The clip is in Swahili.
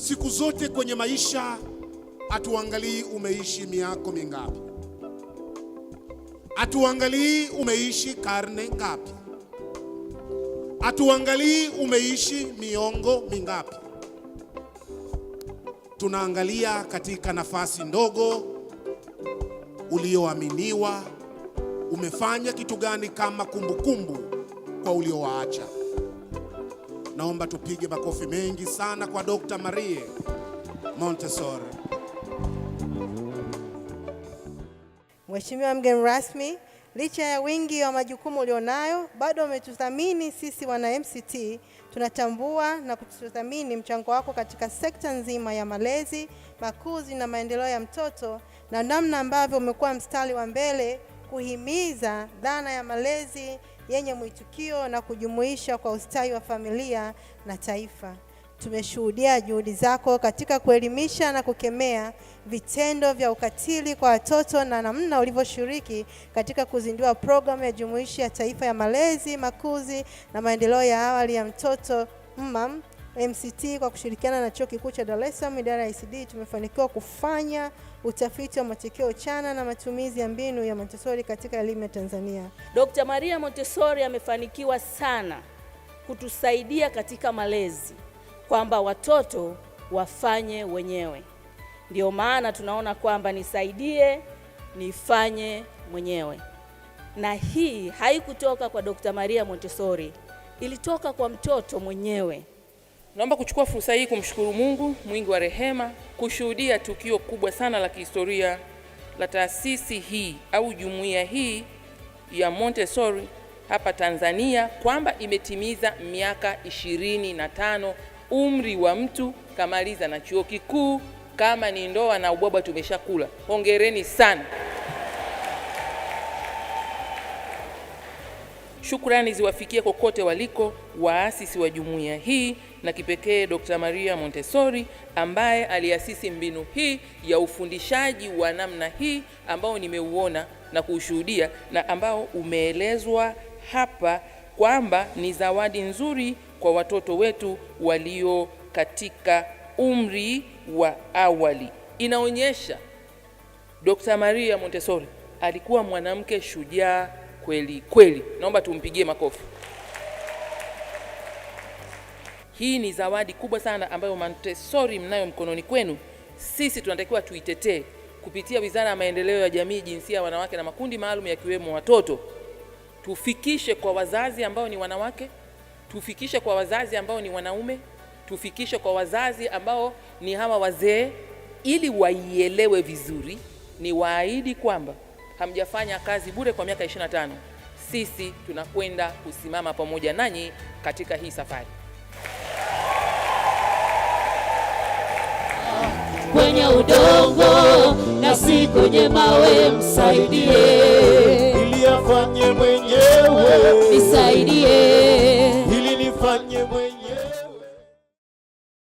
Siku zote kwenye maisha hatuangalii umeishi miaka mingapi, hatuangalii umeishi karne ngapi, hatuangalii umeishi miongo mingapi. Tunaangalia katika nafasi ndogo ulioaminiwa, umefanya kitu gani kama kumbukumbu kwa uliowaacha. Naomba tupige makofi mengi sana kwa Dr. Maria Montessori. Mheshimiwa mgeni rasmi, licha ya wingi wa majukumu ulionayo, bado umetuthamini sisi wana MCT. Tunatambua na kututhamini mchango wako katika sekta nzima ya malezi, makuzi na maendeleo ya mtoto, na namna ambavyo umekuwa mstari wa mbele kuhimiza dhana ya malezi yenye mwitikio na kujumuisha kwa ustawi wa familia na taifa. Tumeshuhudia juhudi zako katika kuelimisha na kukemea vitendo vya ukatili kwa watoto na namna ulivyoshiriki katika kuzindua programu ya jumuishi ya taifa ya malezi, makuzi na maendeleo ya awali ya mtoto MCT kwa kushirikiana na Chuo Kikuu cha Dar es Salaam idara ya ICD. Tumefanikiwa kufanya utafiti wa matokeo chana na matumizi ya mbinu ya Montessori katika elimu ya Tanzania. Dr. Maria Montessori amefanikiwa sana kutusaidia katika malezi, kwamba watoto wafanye wenyewe. Ndio maana tunaona kwamba nisaidie nifanye mwenyewe. Na hii haikutoka kwa Dr. Maria Montessori, ilitoka kwa mtoto mwenyewe. Naomba kuchukua fursa hii kumshukuru Mungu mwingi wa rehema kushuhudia tukio kubwa sana la kihistoria la taasisi hii au jumuiya hii ya Montessori hapa Tanzania, kwamba imetimiza miaka 25, umri wa mtu kamaliza na chuo kikuu. Kama ni ndoa na ubwabwa tumeshakula. Hongereni sana. Shukrani ziwafikie kokote waliko waasisi wa jumuiya hii, na kipekee Dr. Maria Montessori ambaye aliasisi mbinu hii ya ufundishaji wa namna hii ambao nimeuona na kushuhudia, na ambao umeelezwa hapa kwamba ni zawadi nzuri kwa watoto wetu walio katika umri wa awali. Inaonyesha Dr. Maria Montessori alikuwa mwanamke shujaa kweli kweli. Naomba tumpigie makofi. Hii ni zawadi kubwa sana ambayo Montessori mnayo mkononi kwenu. Sisi tunatakiwa tuitetee kupitia Wizara ya Maendeleo ya Jamii, Jinsia, Wanawake na Makundi Maalum yakiwemo watoto. Tufikishe kwa wazazi ambao ni wanawake, tufikishe kwa wazazi ambao ni wanaume, tufikishe kwa wazazi ambao ni hawa wazee, ili waielewe vizuri. Ni waahidi kwamba hamjafanya kazi bure kwa miaka 25. Sisi tunakwenda kusimama pamoja nanyi katika hii safari. Kwenye udongo na si kwenye mawe, msaidie ili afanye mwenyewe, nisaidie.